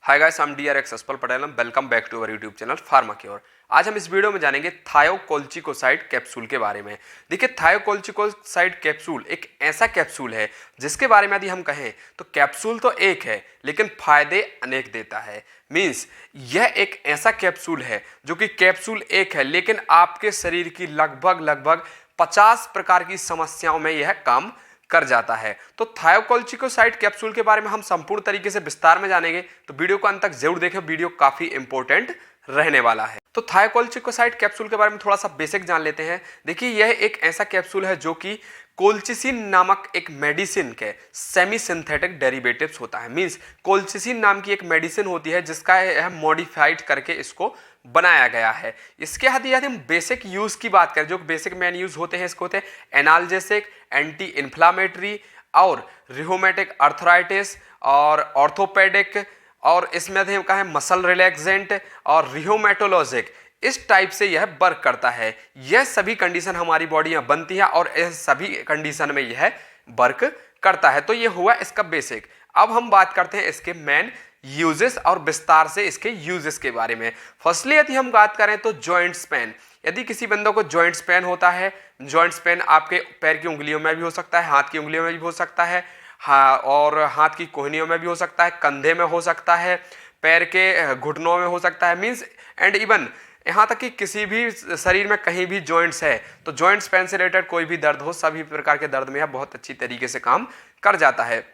Hi guys, I am DRX Asfal Patel. Welcome back to our YouTube channel pharma cure. आज हम इस video में जानेंगे थायोकोल्चिकोसाइड कैप्सूल के बारे में। देखिए, थायोकोल्चिकोसाइड कैप्सूल एक ऐसा कैप्सूल है जिसके बारे में यदि हम कहें तो कैप्सूल तो एक है लेकिन फायदे अनेक देता है। मींस यह एक ऐसा कैप्सूल है जो कि कैप्सूल एक है लेकिन आपके शरीर की लगभग 50 प्रकार की समस्याओं में यह काम कर जाता है। तो थायोकोल्चिकोसाइड कैप्सूल के बारे में हम संपूर्ण तरीके से विस्तार में जानेंगे, तो वीडियो को अंत तक जरूर देखें। वीडियो काफी इंपॉर्टेंट रहने वाला है। तो थायोकोल्चिकोसाइड कैप्सूल के बारे में थोड़ा सा बेसिक जान लेते हैं। देखिए, यह एक ऐसा कैप्सूल है जो कि कोल्चिसिन नामक एक मेडिसिन के सेमी सिंथेटिक डेरिवेटिव्स होता है। मींस कोल्चिसिन नाम की एक मेडिसिन होती है जिसका यह मॉडिफाइड करके इसको बनाया गया है। इसके यदि हम बेसिक यूज की बात करें, जो बेसिक मेन यूज होते हैं इसको होते हैं एनाल्जेसिक, एंटी इन्फ्लामेटरी और रिहोमेटिक अर्थराइटिस और ऑर्थोपेडिक, और इसमें हम कहें मसल रिलैक्सेंट और रिहोमेटोलॉजिक। इस टाइप से यह वर्क करता है। यह सभी कंडीशन हमारी बॉडी में बनती है और इस सभी कंडीशन में यह वर्क करता है। तो यह हुआ इसका बेसिक। अब हम बात करते हैं इसके मेन यूजेस और विस्तार से इसके यूजेस के बारे में। फर्स्टली यदि हम बात करें तो जॉइंट्स पेन, यदि किसी बंदों को जॉइंट्स पेन होता है, जॉइंट्स पेन आपके पैर की उंगलियों में भी हो सकता है, हाथ की उंगलियों में भी हो सकता है, हाँ, और हाथ की कोहनियों में भी हो सकता है, कंधे में हो सकता है, पैर के घुटनों में हो सकता है। मीन्स एंड इवन यहाँ तक कि किसी भी शरीर में कहीं भी जॉइंट्स है तो जॉइंट्स पेन से रिलेटेड कोई भी दर्द हो, सभी प्रकार के दर्द में यह बहुत अच्छी तरीके से काम कर जाता है।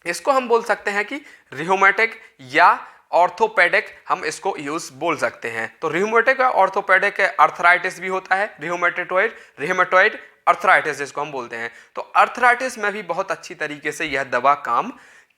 इसको हम बोल सकते हैं कि रिहोमेटिक या ऑर्थोपेडिक, हम इसको यूज बोल सकते हैं। तो रिहोमेटिक और ऑर्थोपेडिक अर्थराइटिस भी होता है, रिहोमेटॉइड अर्थराइटिस जिसको हम बोलते हैं। तो अर्थराइटिस में भी बहुत अच्छी तरीके से यह दवा काम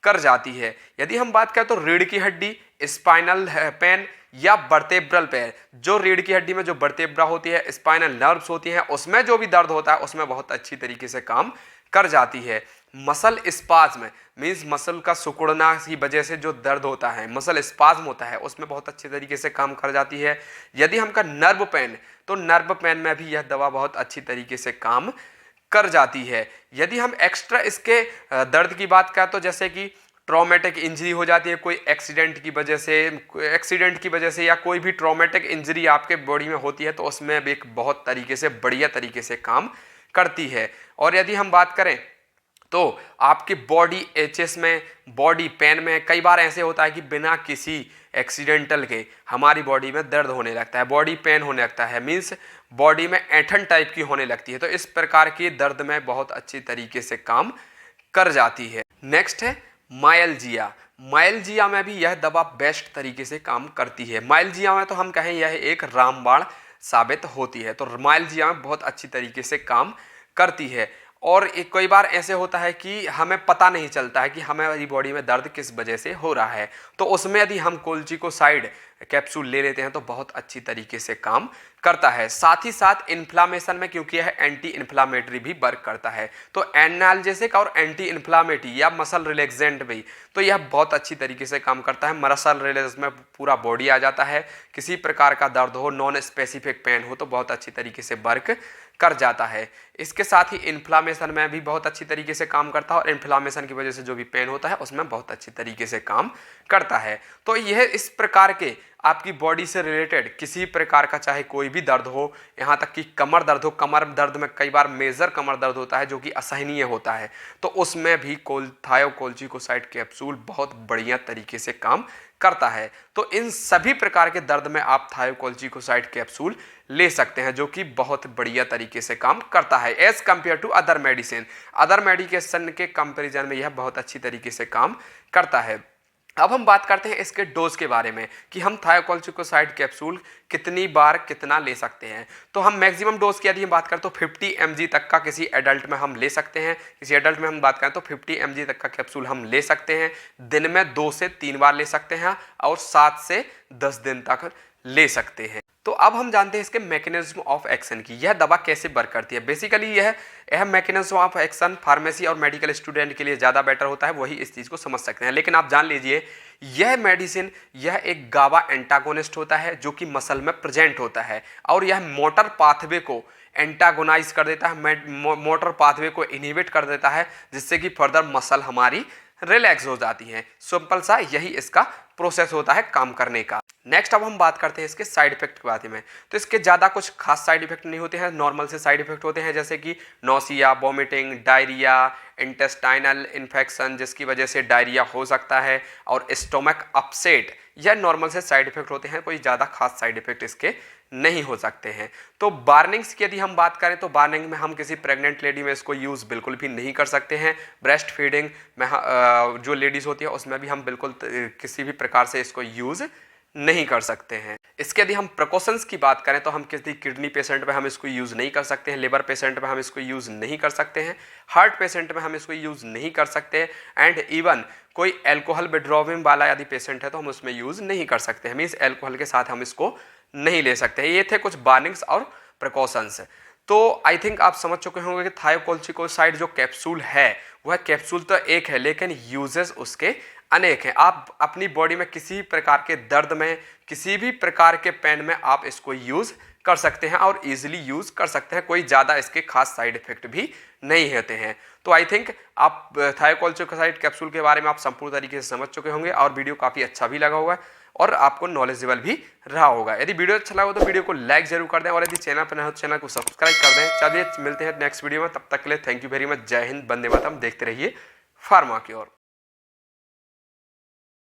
कर जाती है। यदि हम बात करें तो रीढ़ की हड्डी, स्पाइनल पेन या वर्टेब्रल पेन, जो रीढ़ की हड्डी में जो वर्टेब्रा होती है, स्पाइनल नर्व्स होती हैं, उसमें जो भी दर्द होता है उसमें बहुत अच्छी तरीके से काम कर जाती है। मसल स्पाज्म, मींस मसल का सिकुड़ना की वजह से जो दर्द होता है, मसल स्पाज्म होता है, उसमें बहुत अच्छे तरीके से काम कर जाती है। यदि हम का नर्व पेन, तो नर्व पेन में भी यह दवा बहुत अच्छी तरीके से काम कर जाती है। यदि हम एक्स्ट्रा इसके दर्द की बात करें तो जैसे कि ट्रॉमेटिक इंजरी हो जाती है कोई एक्सीडेंट की वजह से या कोई भी ट्रॉमेटिक इंजरी आपके बॉडी में होती है तो उसमें भी एक बहुत तरीके से बढ़िया तरीके से काम करती है। और यदि हम बात करें तो आपकी बॉडी एचएस में, बॉडी पेन में कई बार ऐसे होता है कि बिना किसी एक्सीडेंटल के हमारी बॉडी में दर्द होने लगता है, बॉडी पेन होने लगता है, मीन्स बॉडी में ऐंठन टाइप की होने लगती है। तो इस प्रकार की दर्द में बहुत अच्छी तरीके से काम कर जाती है। नेक्स्ट है मायल्जिया। मायल्जिया में भी यह दवा बेस्ट तरीके से काम करती है। मायल्जिया में तो हम कहें यह एक रामबाण साबित होती है। तो मायल्जिया में बहुत अच्छी तरीके से काम करती है। और एक कई बार ऐसे होता है कि हमें पता नहीं चलता है कि हमारी बॉडी में दर्द किस वजह से हो रहा है, तो उसमें यदि हम कोल्चिकोसाइड कैप्सूल ले लेते हैं तो बहुत अच्छी तरीके से काम करता है। साथ ही साथ इन्फ्लामेशन में, क्योंकि यह एंटी इन्फ्लामेटरी भी वर्क करता है, तो एनाल्जेसिक और एंटी इन्फ्लामेटरी या मसल रिलैक्सेंट भी, तो यह बहुत अच्छी तरीके से काम करता है। मसल रिलैक्स में पूरा बॉडी आ जाता है, किसी प्रकार का दर्द हो, नॉन स्पेसिफिक पेन हो तो बहुत अच्छी तरीके से वर्क कर जाता है। इसके साथ ही इन्फ्लामेशन में भी बहुत अच्छी तरीके से काम करता है और इन्फ्लामेशन की वजह से जो भी पेन होता है उसमें बहुत अच्छी तरीके से काम करता है। तो यह इस प्रकार के आपकी बॉडी से रिलेटेड किसी प्रकार का चाहे कोई भी दर्द हो, यहाँ तक कि कमर दर्द हो, कमर दर्द में कई बार मेजर कमर दर्द होता है जो कि असहनीय होता है, तो उसमें भी थायोकोल्चिकोसाइड कैप्सूल बहुत बढ़िया तरीके से काम करता है। तो इन सभी प्रकार के दर्द में आप थायोकोल्चिकोसाइड कैप्सूल ले सकते हैं जो कि बहुत बढ़िया तरीके से काम करता है as compare to other medicine. Other medication के कंपैरिजन में यह बहुत अच्छी तरीके से काम करता है। अब हम बात करते हैं इसके डोज के बारे में कि हम थायोकोल्चिकोसाइड कैप्सूल कितनी बार कितना ले सकते हैं। तो हम मैक्सिमम डोज की यदि हम बात करें तो 50 mg तक का किसी एडल्ट में हम ले सकते हैं। किसी एडल्ट में हम बात करें तो 50 mg तक का कैप्सूल हम ले सकते हैं। दिन में 2 से 3 बार ले सकते हैं और 7 से 10 दिन तक ले सकते हैं। तो अब हम जानते हैं इसके मैकेनिज्म ऑफ एक्शन की, यह दवा कैसे वर्क करती है। बेसिकली यह मैकेनिज्म ऑफ एक्शन फार्मेसी और मेडिकल स्टूडेंट के लिए ज़्यादा बेटर होता है, वही इस चीज़ को समझ सकते हैं। लेकिन आप जान लीजिए यह मेडिसिन, यह एक गाबा एंटागोनिस्ट होता है जो कि मसल में प्रेजेंट होता है और यह मोटर पाथवे को एंटागोनाइज कर देता है, मोटर पाथवे को इनहिबिट कर देता है, जिससे कि फर्दर मसल हमारी रिलैक्स हो जाती हैं। सिंपल सा यही इसका प्रोसेस होता है काम करने का। नेक्स्ट अब हम बात करते हैं इसके साइड इफेक्ट के बारे में। तो इसके ज़्यादा कुछ खास साइड इफेक्ट नहीं होते हैं, नॉर्मल से साइड इफेक्ट होते हैं, जैसे कि nausea, vomiting, diarrhoea, intestinal infection जिसकी वजह से डायरिया हो सकता है, और स्टोमक अपसेट, यह नॉर्मल से साइड इफेक्ट होते हैं। कोई ज़्यादा खास साइड इफेक्ट इसके नहीं हो सकते हैं। तो बार्निंग्स की यदि हम बात करें तो बार्निंग में हम किसी प्रेग्नेंट लेडी में इसको यूज़ बिल्कुल भी नहीं कर सकते हैं। ब्रेस्ट फीडिंग में जो लेडीज़ होती है उसमें भी हम बिल्कुल किसी भी प्रकार से इसको यूज़ नहीं कर सकते हैं। इसके यदि हम प्रिकॉशंस की बात करें तो हम किसी किडनी पेशेंट में हम इसको यूज़ नहीं कर सकते हैं, लिवर पेशेंट में हम इसको यूज़ नहीं कर सकते हैं, हार्ट पेशेंट में हम इसको यूज़ नहीं कर सकते, एंड इवन कोई एल्कोहल विड्रॉविंग वाला यदि पेशेंट है तो हम उसमें यूज़ नहीं कर सकते हैं। मीन्स एल्कोहल के साथ हम इसको नहीं ले सकते हैं। ये थे कुछ वार्निंग्स और प्रिकॉशंस। तो आई थिंक आप समझ चुके होंगे कि थायोकोल्चिकोसाइड जो कैप्सूल है वह कैप्सूल तो एक है, लेकिन यूजेस उसके अनेक हैं। आप अपनी बॉडी में किसी प्रकार के दर्द में, किसी भी प्रकार के पेन में आप इसको यूज़ कर सकते हैं और इजीली यूज़ कर सकते हैं। कोई ज़्यादा इसके खास साइड इफेक्ट भी नहीं होते हैं। तो आई थिंक आप थायोकोल्चिकोसाइड कैप्सूल के बारे में आप संपूर्ण तरीके से समझ चुके होंगे और वीडियो काफ़ी अच्छा भी लगा होगा और आपको नॉलेजेबल भी रहा होगा। यदि वीडियो अच्छा लगा तो वीडियो को लाइक जरूर कर दें और यदि चैनल पर नए हो तो चैनल को सब्सक्राइब कर दें। चलिए मिलते हैं नेक्स्ट वीडियो में, तब तक के लिए थैंक यू वेरी मच। जय हिंद, वंदे मातरम। देखते रहिए फार्मा की ओर।